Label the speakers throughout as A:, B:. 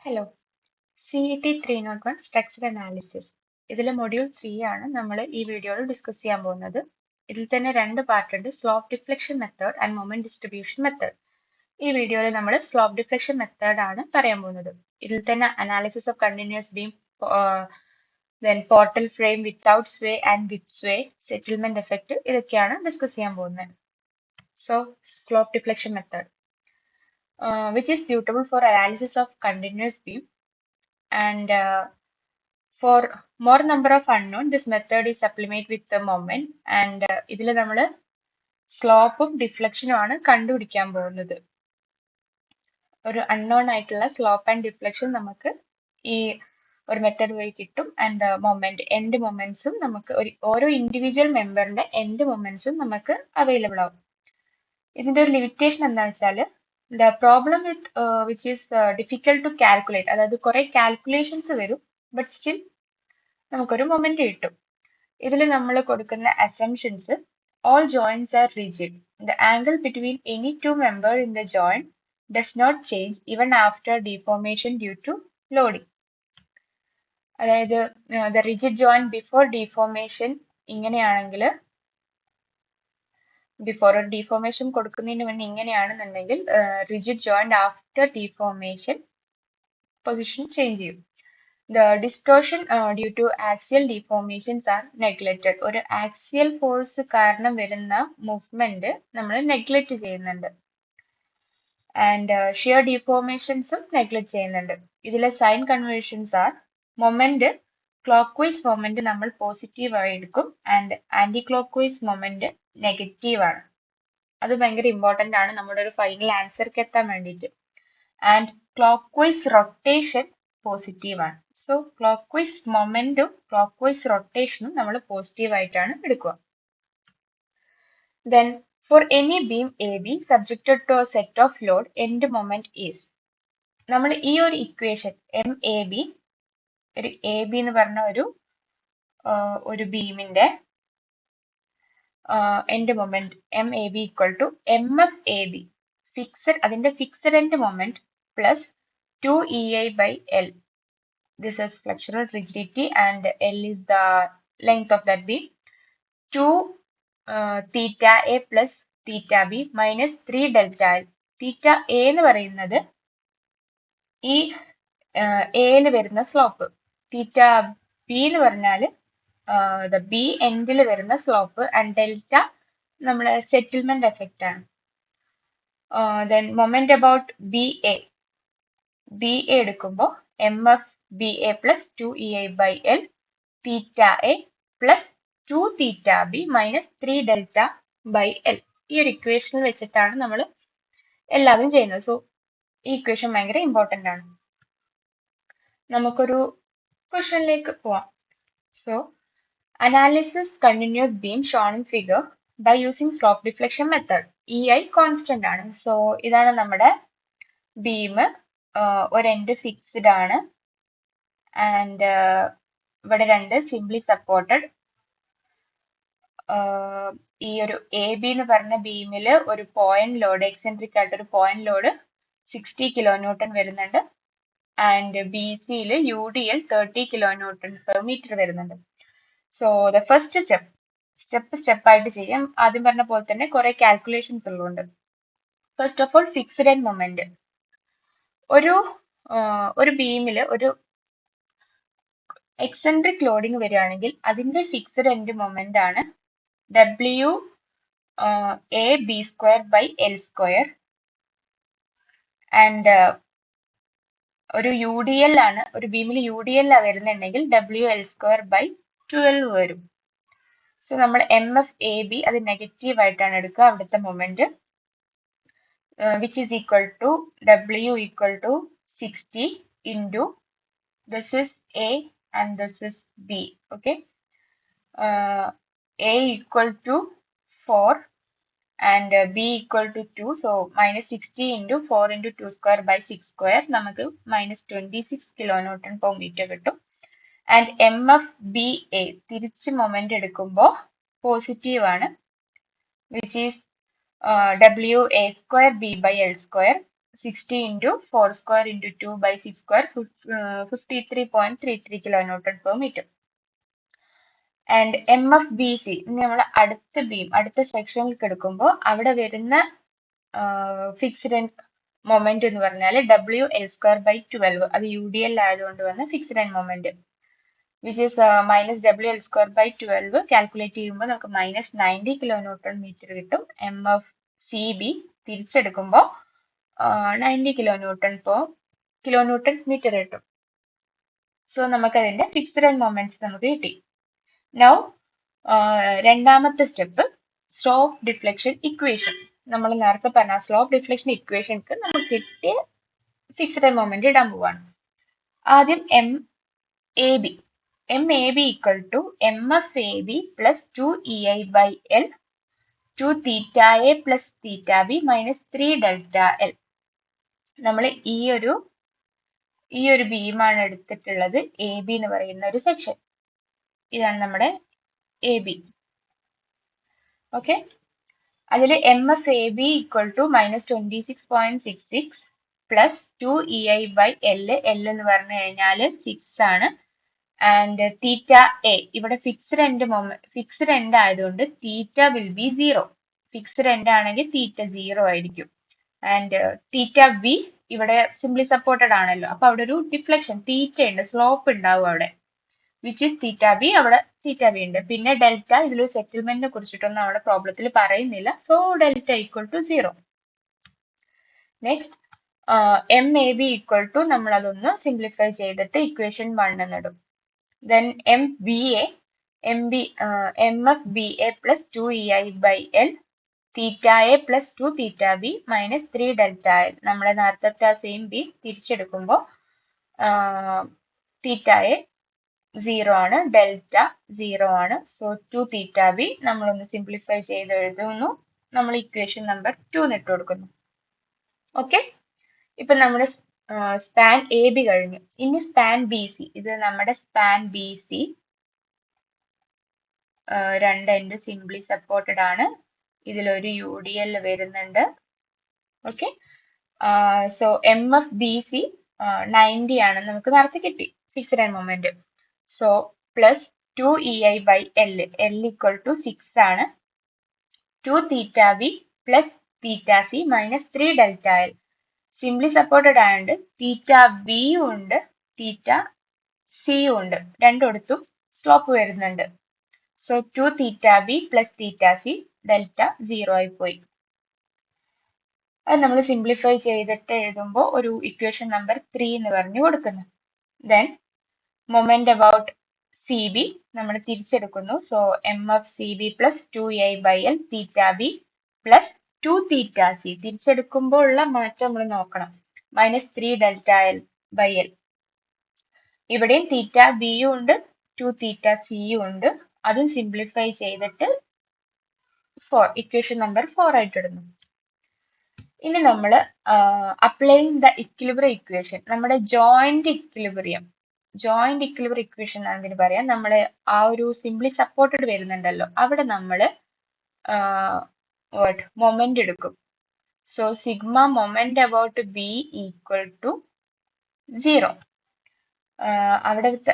A: Hello, CET 301 structure analysis. ഇതിലെ module 3 ആണ് നമ്മൾ ഈ വീഡിയോയിൽ ഡിസ്കസ് ചെയ്യാൻ പോകുന്നത്. ഇതിൽ തന്നെ രണ്ട് പാർട്ട് ഉണ്ട്, slope deflection method and moment distribution method. ഈ വീഡിയോയിൽ നമ്മൾ സ്ലോപ്പ് ഡിഫ്ലക്ഷൻ മെത്തേഡ് ആണ് പറയാൻ പോകുന്നത്. ഇതിൽ തന്നെ analysis of continuous beam, then portal frame without sway and with sway, settlement effect, ഇതൊക്കെയാണ് ഡിസ്കസ് ചെയ്യാൻ പോകുന്നത്. So slope deflection method which is suitable for analysis of continuous beam, and for more number of unknown, this method is supplement with the moment, and ഇതിൽ നമ്മൾ സ്ലോപ്പും ഡിഫ്ലക്ഷനും ആണ് കണ്ടുപിടിക്കാൻ പോകുന്നത്. ഒരു unknown ആയിട്ടുള്ള സ്ലോപ്പ് ആൻഡ് ഡിഫ്ലക്ഷൻ നമുക്ക് ഈ ഒരു മെത്തേഡ് വഴി കിട്ടും. ആൻഡ് മൊമെന്റ് എൻഡ് മൊമെന്റ്സും നമുക്ക് ഓരോ ഇൻഡിവിജ്വൽ മെമ്പറിന്റെ എൻഡ് മൊമെന്റ്സും നമുക്ക് അവൈലബിൾ ആവും. ഇതിന്റെ ഒരു ലിമിറ്റേഷൻ എന്താണെന്ന് വെച്ചാൽ the problem with which is difficult to calculate, അതായത് കുറെ കാൽക്കുലേഷൻസ് വരും, ബട്ട് സ്റ്റിൽ നമുക്കൊരു മൊമെന്റ് കിട്ടും. ഇതിൽ നമ്മൾ കൊടുക്കുന്ന assumptions, all joints are rigid, the angle between any two members in the joint does not change even after deformation due to loading. അതായത് the rigid joint before deformation ഇങ്ങനെയാണെങ്കിൽ, before ഒരു deformation കൊടുക്കുന്നതിന് മുന്നേ ഇങ്ങനെയാണെന്നുണ്ടെങ്കിൽ rigid joint after deformation position change ചെയ്യും. The distortion due to axial deformations are neglected. ഒരു axial force കാരണം വരുന്ന മൂവ്മെന്റ് നമ്മൾ നെഗ്ലക്റ്റ് ചെയ്യുന്നുണ്ട്. ആൻഡ് ഷിയർ ഡീഫോർമേഷൻസും നെഗ്ലക്റ്റ് ചെയ്യുന്നുണ്ട്. ഇതിലെ sign conventions are moment clockwise moment നമ്മൾ പോസിറ്റീവ് ആയി എടുക്കും, and anti clockwise moment negative ആണ്. അത് ഭയങ്കര ഇമ്പോർട്ടന്റ് ആണ് നമ്മുടെ ഒരു ഫൈനൽ ആൻസർക്ക് എത്താൻ വേണ്ടിയിട്ട്. And clockwise rotation positive ആണ്. സോ ക്ലോക്ക് വൈസ് മൊമെന്റും ക്ലോക്ക് വൈസ് റൊട്ടേഷനും നമ്മൾ പോസിറ്റീവ് ആയിട്ടാണ് എടുക്കുക. Then for any beam A B subjected to a set of load, end moment is, നമ്മൾ ഈ ഒരു ഇക്വേഷൻ എം എ ബി, ഒരു എ ബി എന്ന് പറഞ്ഞ ഒരു ബീമിന്റെ end moment M A B equal to M F A B, fixed, അതിന്റെ fixed end moment plus 2EI by L. This is flexural rigidity and L is the length of that beam. 2 theta A plus theta B minus 3 delta L. Theta A എന്ന് പറയുന്നത് ഈ എയിൽ വരുന്ന slope, തീറ്റ B എന്ന് പറഞ്ഞാൽ B എൻഡിൽ വരുന്ന slope, and delta നമ്മളെ സെറ്റിൽമെന്റ് എഫക്റ്റ് ആണ്. Then moment about B A എടുക്കുമ്പോൾ M F B A plus 2EI by L, theta A plus 2 theta B minus 3 delta by L. ഈ ഒരു ഇക്വേഷൻ വെച്ചിട്ടാണ് നമ്മൾ എല്ലാവരും ചെയ്യുന്നത്. സോ ഈ ഇക്വേഷൻ ഭയങ്കര ഇമ്പോർട്ടന്റ് ആണ്. നമുക്കൊരു ക്വസ്റ്റ്യനിലേക്ക് പോവാം. So analysis continuous beam shown in figure by using slope deflection method. EI constant ആണ്. സോ ഇതാണ് നമ്മുടെ ബീം, ഒരു എൻഡ് ഫിക്സ്ഡ് ആണ്, ആൻഡ് ഇവിടെ രണ്ട് സിംപ്ലി സപ്പോർട്ടഡ്. ഈ ഒരു എ ബി എന്ന് പറഞ്ഞ ബീമിൽ ഒരു പോയിന്റ് ലോഡ്, എക്സെൻട്രിക് ആയിട്ട് ഒരു പോയിന്റ് ലോഡ് 60 kN വരുന്നുണ്ട്, ആൻഡ് ബി സിയിൽ UDL 30 kN/m വരുന്നുണ്ട്. സോ ദ ഫസ്റ്റ് സ്റ്റെപ്പ് ആയിട്ട് ചെയ്യാം. ആദ്യം പറഞ്ഞ പോലെ തന്നെ കുറെ കാൽക്കുലേഷൻസ് ഉള്ളതുകൊണ്ട്, first of all fixed end moment. ഒരു ബീമിൽ ഒരു എക്സെൻട്രിക് ലോഡിങ് വരികയാണെങ്കിൽ അതിന്റെ ഫിക്സ്ഡ് എൻഡ് മൊമെന്റ് ആണ് WAB² ആൻഡ് ഒരു UDL ആണ്, ഒരു ബീമിൽ UDL വരുന്നുണ്ടെങ്കിൽ WL²/12 വരും. സോ നമ്മൾ MFAB അത് നെഗറ്റീവ് ആയിട്ടാണ് എടുക്കുക, അവിടുത്തെ moment, which is equal to W equal to 60 into this is A and this is B. Okay, A equal to 4 and B equal to 2. So minus 60 into 4 into 2² / 6² നമുക്ക് minus 26 kN/m കിട്ടും. And MFBA തിരിച്ച് moment എടുക്കുമ്പോൾ positive ആണ്, which is WA²B/L². 60 into 4 square into 2 by 6 square, 53.33 kilonewton per meter. And MFBC നമ്മൾ അടുത്ത beam അടുത്ത സെക്ഷനിൽ എടുക്കുമ്പോൾ അവിടെ വരുന്ന ഫിക്സ്ഡ് മൊമെന്റ് എന്ന് പറഞ്ഞാൽ WL²/12, അത് UDL ആയതുകൊണ്ട് വന്ന fixed end moment, which is -WL²/12 calculate ചെയ്യുമ്പോൾ നമുക്ക് -90 കിലോന്യൂട്ടൺ മീറ്റർ കിട്ടും. MFCB തിരിച്ചെടുക്കുമ്പോൾ 90 കിലോന്യൂട്ടൺ മീറ്റർ കിട്ടും. സോ നമുക്കതിന്റെ ഫിക്സ്ഡ് എൻഡ് മൊമെന്റ്സ് നമുക്ക് കിട്ടി. നൗ രണ്ടാമത്തെ സ്റ്റെപ്പ് സ്ലോപ്പ് ഡിഫ്ലക്ഷൻ ഇക്വേഷൻ. നമ്മൾ നേരത്തെ പറഞ്ഞ സ്ലോപ്പ് ഡിഫ്ലക്ഷൻ ഇക്വേഷൻക്ക് നമുക്ക് കിട്ടിയ ഫിക്സ്ഡ് എൻഡ് മൊമെന്റ് ഇടാൻ പോവാണ്. ആദ്യം MAB equal to MFAB plus 2EI/L 2θA plus θB minus 3ΔL. നമ്മൾ ഈ ഒരു ബീമാണ് എടുത്തിട്ടുള്ളത് AB എന്ന് പറയുന്ന ഒരു സെക്ഷൻ. ഇതാണ് നമ്മുടെ AB. ഓക്കെ, അതിൽ MFAB equal to -26.66 plus 2EI/L. L എന്ന് പറഞ്ഞു കഴിഞ്ഞാൽ 6 ആണ്. ആൻഡ് θA ഇവിടെ ഫിക്സ്ഡ് എൻഡ് ആയതുകൊണ്ട് തീറ്റ വിൽ ബി 0. ഫിക്സ്ഡ് എൻഡ് ആണെങ്കിൽ തീറ്റ 0 ആയിരിക്കും. ആൻഡ് θB ഇവിടെ സിംപ്ലി സപ്പോർട്ടഡ് ആണല്ലോ, അപ്പൊ അവിടെ ഒരു ഡിഫ്ലക്ഷൻ തീറ്റ ഉണ്ട്, സ്ലോപ്പ് ഉണ്ടാവും അവിടെ, വിച്ച് ഈസ് θB. അവിടെ θB ഉണ്ട്. പിന്നെ ഡെൽറ്റ, ഇതിലൊരു സെറ്റിൽമെന്റിനെ കുറിച്ചിട്ടൊന്നും അവിടെ പ്രോബ്ലത്തിൽ പറയുന്നില്ല. So delta equal to 0. Next MAB equal to നമ്മൾ അതൊന്ന് സിംപ്ലിഫൈ ചെയ്തിട്ട് ഇക്വേഷൻ 1 എന്നിടും. Then MFBA plus 2EI/L θA plus 2θB minus 3ΔL. നമ്മളെ നേരത്തെ സെയിം ബി തിരിച്ചെടുക്കുമ്പോൾ θA 0 ആണ്, ഡെൽറ്റ 0 ആണ്. സോ 2θB നമ്മളൊന്ന് സിംപ്ലിഫൈ ചെയ്ത് എഴുതുന്നു. നമ്മൾ ഇക്വേഷൻ നമ്പർ 2 ഇട്ട് കൊടുക്കുന്നു. ഓക്കെ, ഇപ്പൊ നമ്മൾ സ്പാൻ AB കഴിഞ്ഞു. ഇനി സ്പാൻ BC. ഇത് നമ്മുടെ സ്പാൻ BC. രണ്ട് എൻഡ് സിംപ്ലി സപ്പോർട്ടഡ് ആണ്. ഇതിലൊരു UDL വരുന്നുണ്ട്. ഓക്കെ, സോ MFBC 90 ആണ് നമുക്ക് നേരത്തെ കിട്ടി fixed end moment. So plus 2EI/L, L equal to 6 ആണ്. 2θB plus θC minus 3ΔL. Simply supported ആയതുകൊണ്ട് θB ഉണ്ട്, θC ഉണ്ട്, രണ്ടിടത്തും സ്ലോപ്പ് വരുന്നുണ്ട്. So 2θB plus θC, delta 0 ആയി പോയി. അത് നമ്മൾ സിംപ്ലിഫൈ ചെയ്തിട്ട് എഴുതുമ്പോൾ ഒരു ഇക്വേഷൻ നമ്പർ 3 എന്ന് പറഞ്ഞു കൊടുക്കുന്നു. ദെൻ മൊമെന്റ് അബൌട്ട് CB നമ്മൾ തിരിച്ചെടുക്കുന്നു. So MFCB plus 2EI/L θB plus 2θC. തിരിച്ചെടുക്കുമ്പോൾ ഉള്ള മാറ്റം നമ്മൾ നോക്കണം. Minus 3ΔL/L. ഇവിടെയും θB ഉണ്ട്, 2θC ഉണ്ട്. അതും സിംപ്ലിഫൈ ചെയ്തിട്ട് ഇക്വേഷൻ നമ്പർ 4 ആയിട്ട് ഇടുന്നു. ഇനി നമ്മൾ അപ്ലൈയിങ് ദ ഇക്വിലിബ്രിയം ഇക്വേഷൻ, നമ്മുടെ ജോയിന്റ് ഇക്വിലിബ്രിയം ഇക്വേഷൻ ആണെന്ന് പറയാം. നമ്മൾ ആ ഒരു സിംപ്ലി സപ്പോർട്ടഡ് വരുന്നുണ്ടല്ലോ, അവിടെ നമ്മൾ മൊമെന്റ് എടുക്കും. So sigma moment about B equal to 0.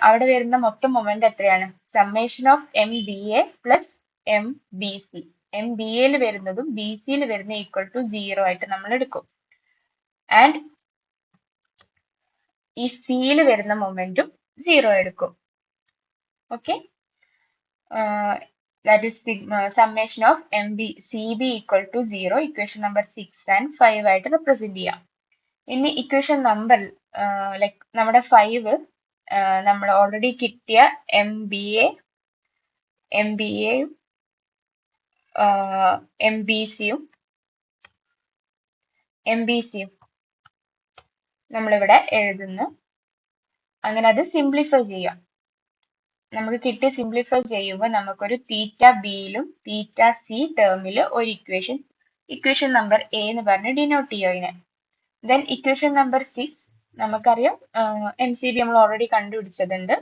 A: അവിടെ വരുന്ന മൊത്തം മൊമെന്റ് എത്രയാണ്? Summation of MBA plus MBC. MBAയിൽ വരുന്നതും BCയിൽ വരുന്ന ഈക്വൽ ടു 0 ആയിട്ട് നമ്മൾ എടുക്കും. ആൻഡ് ഈ സിയിൽ വരുന്ന മൊമെന്റും 0 എടുക്കും. Okay, that is summation of CB equal to 0. Equation number 6 and 5 ആയിട്ട് റെപ്രസെന്റ് ചെയ്യാം. ഇനി ഇക്വേഷൻ നമ്പർ ലൈക്ക് നമ്മുടെ 5 നമ്മൾ ഓൾറെഡി കിട്ടിയ MBAയും MBCയും നമ്മളിവിടെ എഴുതുന്നു. അങ്ങനെ അത് സിംപ്ലിഫൈ ചെയ്യാം. നമുക്ക് കിട്ടി സിംപ്ലിഫൈ ചെയ്യുമ്പോൾ നമുക്കൊരു θBയിലും θC ടേമിൽ ഒരു ഇക്വേഷൻ നമ്പർ A എന്ന് പറഞ്ഞ് ഡിനോട്ട് ചെയ്യും അതിനെ. ദെൻ ഇക്വേഷൻ നമ്പർ 6 നമുക്കറിയാം, MCB നമ്മൾ ഓൾറെഡി കണ്ടുപിടിച്ചതുണ്ട്.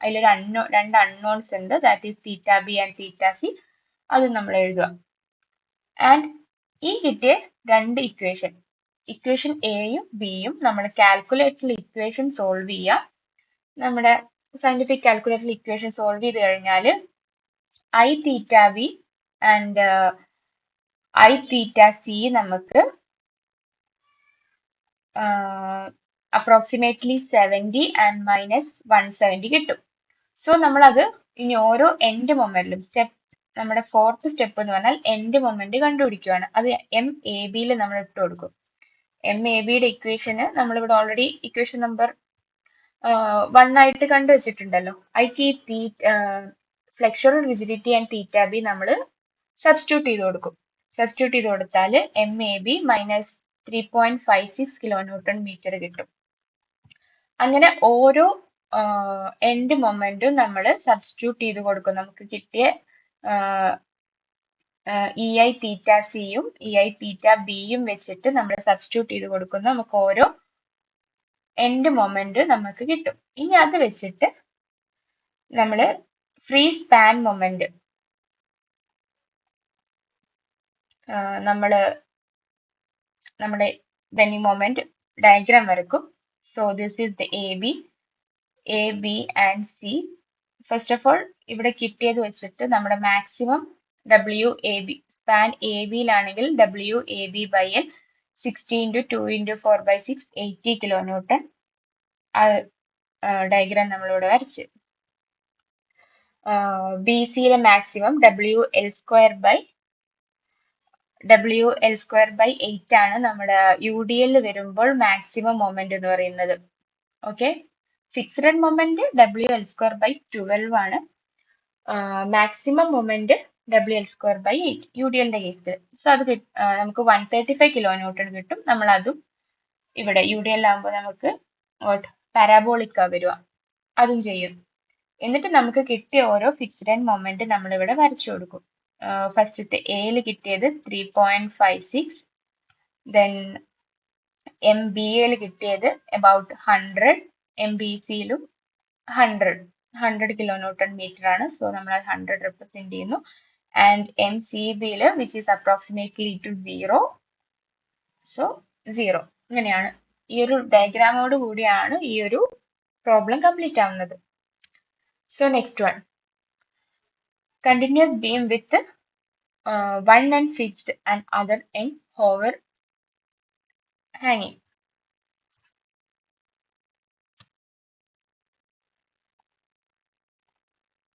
A: അതിലൊരു രണ്ട് അൺനോൺസ് ഉണ്ട്, that is θB and θC. അത് നമ്മൾ എഴുതുക. ആൻഡ് ഈ കിട്ടിയ രണ്ട് ഇക്വേഷൻ ഇക്വേഷൻ എയും ബിയും നമ്മൾ കാൽക്കുലേറ്ററിൽ ഇക്വേഷൻ സോൾവ് ചെയ്യുക. നമ്മുടെ സയന്റിഫിക് കാൽക്കുലേറ്ററിൽ ഇക്വേഷൻ സോൾവ് ചെയ്ത് കഴിഞ്ഞാൽ I theta V and I theta C നമുക്ക് അപ്രോക്സിമേറ്റ്ലി 70 ആൻഡ് മൈനസ് 170 കിട്ടും. സോ നമ്മളത് ഇനി ഓരോ എൻഡ് മൊമെന്റിലും നമ്മുടെ ഫോർത്ത് സ്റ്റെപ്പ് എന്ന് പറഞ്ഞാൽ എൻഡ് മൊമെന്റ് കണ്ടുപിടിക്കുകയാണ്. അത് എം എ ബിയിൽ നമ്മൾ ഇട്ട് കൊടുക്കും. എം എ ബിയുടെ ഇക്വേഷന് നമ്മളിവിടെ ഓൾറെഡി ഇക്വേഷൻ നമ്പർ 1 ആയിട്ട് കണ്ടുവച്ചിട്ടുണ്ടല്ലോ. ഐക്ക് ഈ flexural rigidity and theta B നമ്മൾ സബ്സ്റ്റിറ്റ്യൂട്ട് ചെയ്ത് കൊടുക്കും. സബ്സ്റ്റിറ്റ്യൂട്ട് ചെയ്ത് കൊടുത്താൽ M A B minus 3.56 kilo newton metre കിട്ടും. അങ്ങനെ ഓരോ എൻഡ് മൊമെന്റും നമ്മൾ സബ്സ്റ്റിറ്റ്യൂട്ട് ചെയ്ത് കൊടുക്കും. നമുക്ക് കിട്ടിയ ഇ ഐ തീറ്റ സിയും ഇ ഐ തീറ്റ ബിയും വെച്ചിട്ട് നമ്മൾ സബ്സ്റ്റിറ്റ്യൂട്ട് ചെയ്ത് കൊടുക്കുന്നു. നമുക്ക് ഓരോ എൻഡ് മൊമെന്റ് നമുക്ക് കിട്ടും. ഇനി അത് വെച്ചിട്ട് നമ്മൾ ഫ്രീ സ്പാൻ മൊമെന്റ് നമ്മുടെ ബെന്നി മൊമെന്റ് ഡയഗ്രാം വരക്കും. So this is the A B and C. First of all ഇവിടെ കിട്ടിയത് വെച്ചിട്ട് നമ്മുടെ maximum W A B span A ബിയിലാണെങ്കിൽ W A B by N 60 × 2 × 4/6 80 kilo newton. ആ ഡയഗ്രാം നമ്മളിവിടെ വരച്ച്. ബി സിയിലെ maximum W L square by 8 ആണ് നമ്മുടെ യു ഡി എൽ വരുമ്പോൾ മാക്സിമം മൊമെന്റ് എന്ന് പറയുന്നത്. Okay, fixed moment W L square by 12 ആണ്. Maximum moment W L square by 8 U D എല്ലിന്റെ കേസിൽ. സോ അത് നമുക്ക് 135 കിലോ ന്യൂട്ടൺ കിട്ടും. നമ്മൾ അതും ഇവിടെ യു ഡി എൽ ആകുമ്പോൾ നമുക്ക് പാരാബോളിക്ക വരിക, അതും ചെയ്യും. എന്നിട്ട് നമുക്ക് കിട്ടിയ ഓരോ ഫിക്സ്ഡ് മൊമെന്റ് നമ്മളിവിടെ വരച്ചു കൊടുക്കും. ഫസ്റ്റത്തെ എയിൽ കിട്ടിയത് 3.56, ദെൻ എം ബി എയിൽ കിട്ടിയത് അബൌട്ട് 100, എം ബി സിയിലും 100 കിലോ ന്യൂട്ടൺ മീറ്റർ ആണ്. സോ നമ്മൾ 100 റെപ്രസെന്റ് ചെയ്യുന്നു. ആൻഡ് എം സി ബിയിൽ which is approximately to 0. So 0. ഇങ്ങനെയാണ് ഈ ഒരു ഡയഗ്രാമോട് കൂടിയാണ് ഈ ഒരു പ്രോബ്ലം കംപ്ലീറ്റ് ആവുന്നത്. So next one, continuous beam with one end fixed and other end hover hanging.